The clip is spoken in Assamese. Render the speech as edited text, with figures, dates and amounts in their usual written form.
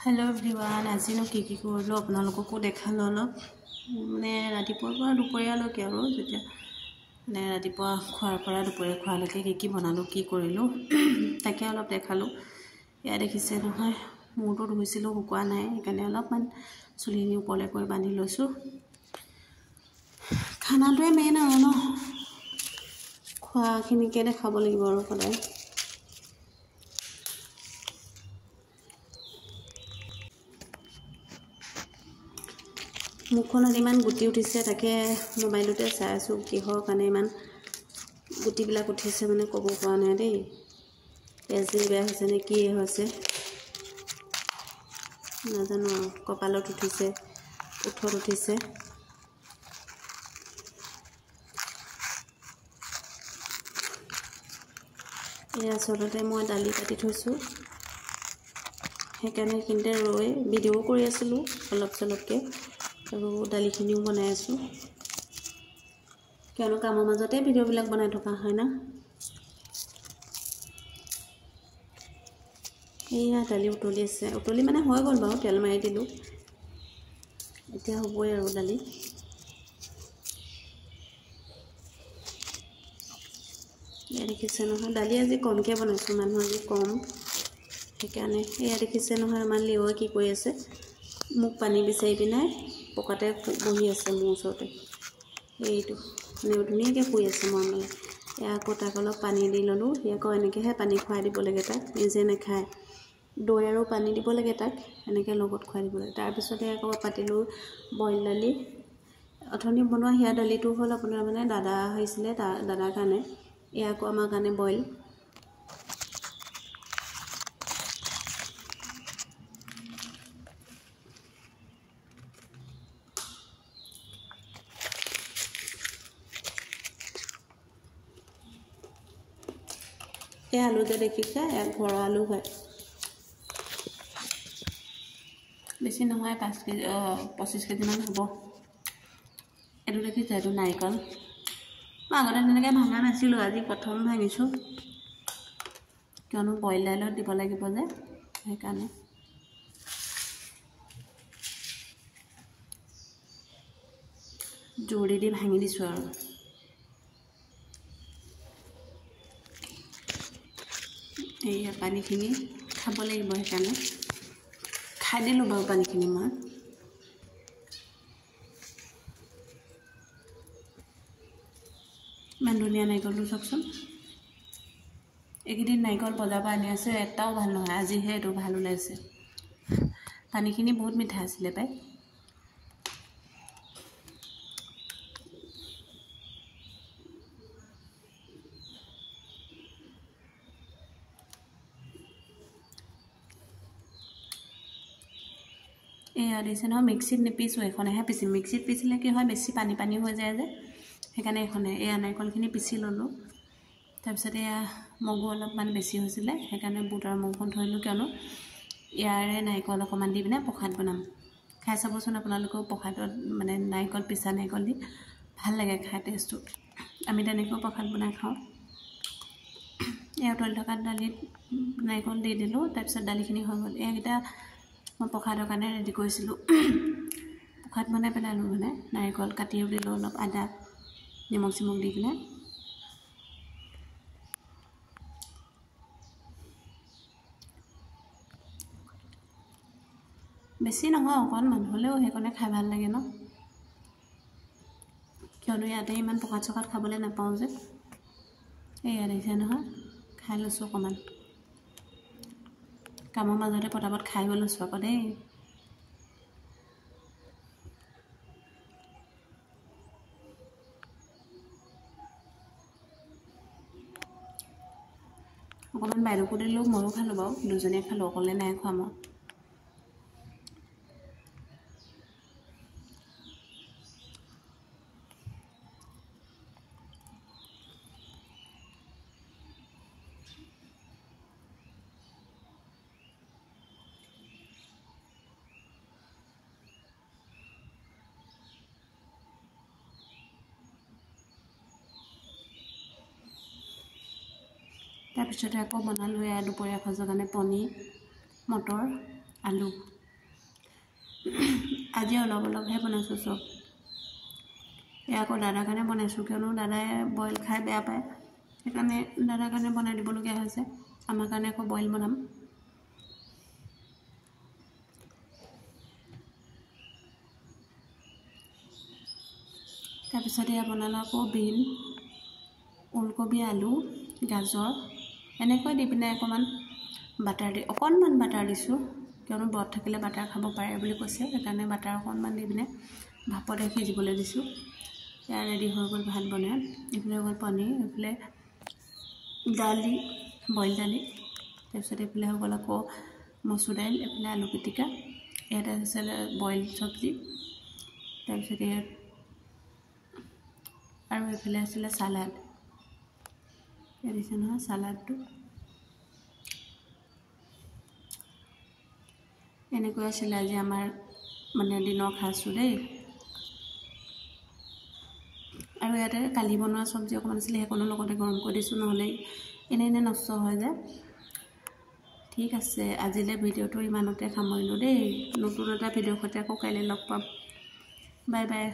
हेलो एवरीवन आज की करूँ आपको देखालो अलग मैं रातिपुৱাৰ दुपৰীয়ালৈকে আৰু যেতিয়া মানে ৰাতিপুৱা খোৱাৰ পৰা দুপৰীয়া খোৱালৈকে কি বনালো কি কৰিলো তাকে অলপ দেখালো ইয়া দেখিছে নহয় মূৰটো ধুইছিলো শুকুৱা নাই সেইকাৰণে অলপমান চুলিনি ওপৰলৈ কৰি বান্ধি লৈছো খানাটোৱে মেইন আৰু ন খোৱাখিনিকে দেখাব লাগিব আৰু সদায় মুখখনত ইমান গুটি উঠিছে তাকে মোবাইলতে চাই আছো কিহৰ কাৰণে ইমান গুটিবিলাক উঠিছে মানে ক'ব পৰা নাই দেই তেজি বেয়া হৈছে নে কি হৈছে নাজানো কপালত উঠিছে উঠত উঠিছে এই আচলতে মই দালি কাটি থৈছো সেইকাৰণে কিন্তে ৰৈ ভিডিও কৰি আছিলো অলপ চলপকে আৰু দালিখিনিও বনাই আছো কিয়নো কামৰ মাজতে ভিডিওবিলাক বনাই থকা হয় না এইয়া দালি উতলি আছে উতলি মানে হৈ গ'ল বাৰু তেল মাৰি দিলো এতিয়া হ'বই আৰু দালি এয়া দেখিছে নহয় দালি আজি কমকৈ বনাইছো মানুহ আজি কম সেইকাৰণে এয়া দেখিছে নহয় আমাৰ লিঅ'ই কি কৰি আছে মোক পানী বিচাৰি পিনাই পকাতে বহি আছে মোৰ ওচৰতে এইটো মানে ধুনীয়াকৈ শুই আছে মৰমলৈ এয়া আকৌ তাক অলপ পানী দি ল'লোঁ আকৌ এনেকৈহে পানী খুৱাই দিব লাগে তাক নিজে নাখায় দৈ আৰু পানী দিব লাগে তাক এনেকৈ লগত খুৱাই দিব লাগে তাৰপিছতে আকৌ পাতিলোঁ বইল দালি অথনি বনোৱা সেয়া দালিটো হ'ল আপোনাৰ মানে দাদা আহিছিলে দাদাৰ কাৰণে এয়া আকৌ আমাৰ কাৰণে বইল এই আলু যে দেখিছে এক ঘৰৰ আলু হয় বেছি নহয় 5 কেজি 25 কেজিমান হ'ব এইটো দেখিছে এইটো নাৰিকল মই আগতে তেনেকৈ ভাঙা নাছিলোঁ আজি প্ৰথম ভাঙিছোঁ কিয়নো বইল দাইলত দিব লাগিব যে সেইকাৰণে জোৰ দি ভাঙি দিছোঁ আৰু এই পানীখিনি খাব লাগিব সেইকাৰণে খাই দিলোঁ বাৰু পানীখিনি মই ইমান ধুনীয়া নাৰিকলটো চাওকচোন এইকেইদিন নাৰিকল বজাৰৰ পৰা আনি আছে এটাও ভাল নহয় আজিহে এইটো ভাল ওলাইছে পানীখিনি বহুত মিঠা আছিলে পাই এয়া দিছে নহয় মিক্সিত নিপিছোঁ এখনেহে পিচিম মিক্সিত পিচিলে কি হয় বেছি পানী পানী হৈ যায় যে সেইকাৰণে এখনে এয়া নাৰিকলখিনি পিচি ল'লোঁ তাৰপিছত এয়া মগু অলপমান বেছি হৈছিলে সেইকাৰণে বুট আৰু মগুখন থৈ দিলোঁ কিয়নো ইয়াৰে নাৰিকল অকণমান দি পিনে প্ৰসাদ বনাম খাই চাবচোন আপোনালোকেও প্ৰসাদত মানে নাৰিকল পিচা নাৰিকল দি ভাল লাগে খাই টেষ্টটো আমি তেনেকৈও প্ৰসাদ বনাই খাওঁ এয়া উতলি থকা দালিত নাৰিকল দি দিলোঁ তাৰপিছত দালিখিনি হৈ গ'ল এইকেইটা মই প্ৰসাদৰ কাৰণে ৰেডি কৰিছিলোঁ প্ৰসাদ বনাই পেলালোঁ মানে নাৰিকল কাটিও দিলোঁ অলপ আদা নিমখ চিমখ দি পিনে বেছি নহয় অকণমান হ'লেও সেইকাৰণে খাই ভাল লাগে ন কিয়নো ইয়াতে ইমান প্ৰসাদ চকাত খাবলৈ নাপাওঁ যে এয়া দেখিছে নহয় খাই লৈছোঁ অকণমান কামৰ মাজতে পটাপট খাই গৈ লৈছোঁ আকৌ দেই অকণমান বাইদেউকো দিলোঁ ময়ো খালোঁ বাৰু দুজনীয়ে খালোঁ অকলে নাই খোৱা মই তাৰপিছতে আকৌ বনালোঁ এয়া দুপৰীয়া সাজৰ কাৰণে পনীৰ মটৰ আলু আজি অলপহে বনাইছোঁ চব। এয়া আকৌ দাদাৰ কাৰণে বনাইছোঁ, কিয়নো দাদাই বইল খাই বেয়া পায়, সেইকাৰণে দাদাৰ কাৰণে বনাই দিবলগীয়া হৈছে। আমাৰ কাৰণে আকৌ বইল বনাম। তাৰপিছত এয়া বনালোঁ আকৌ বিন, ওলকবি, আলু, গাজৰ এনেকৈ দি পিনে অকণমান বাটাৰ দিছোঁ, কিয়নো ব্ৰত থাকিলে বাটাৰ খাব পাৰে বুলি কৈছে, সেইকাৰণে বাটাৰ অকণমান দি পিনে ভাপতে সিজিবলৈ দিছোঁ। এয়া ৰেডি হৈ গ'ল ভাত বনাই। এইফালে হৈ গ'ল পনীৰ, এইফালে দালি, বইল দালি, তাৰপিছত এইফালে হৈ গ'ল আকৌ মচুৰ দাইল, এইফালে আলু পিটিকা, ইয়াতে হৈছে বইল চব্জি, তাৰপিছত ইয়াত আৰু এইফালে আছিলে চালাড, দিছে নহয় চালাডটো। এনেকৈ আছিলে আজি আমাৰ মানে দিনৰ সাজটো দেই। আৰু ইয়াতে কালি বনোৱা চব্জি অকণমান আছিলে, সেইকণো লগতে গৰম কৰি দিছোঁ, নহ'লে এনে নষ্ট হৈ যায়। ঠিক আছে, আজিলৈ ভিডিঅ'টো ইমানতে সামৰিলোঁ দেই। নতুন এটা ভিডিঅ'ৰ সৈতে আকৌ কাইলৈ লগ পাম। Bye bye.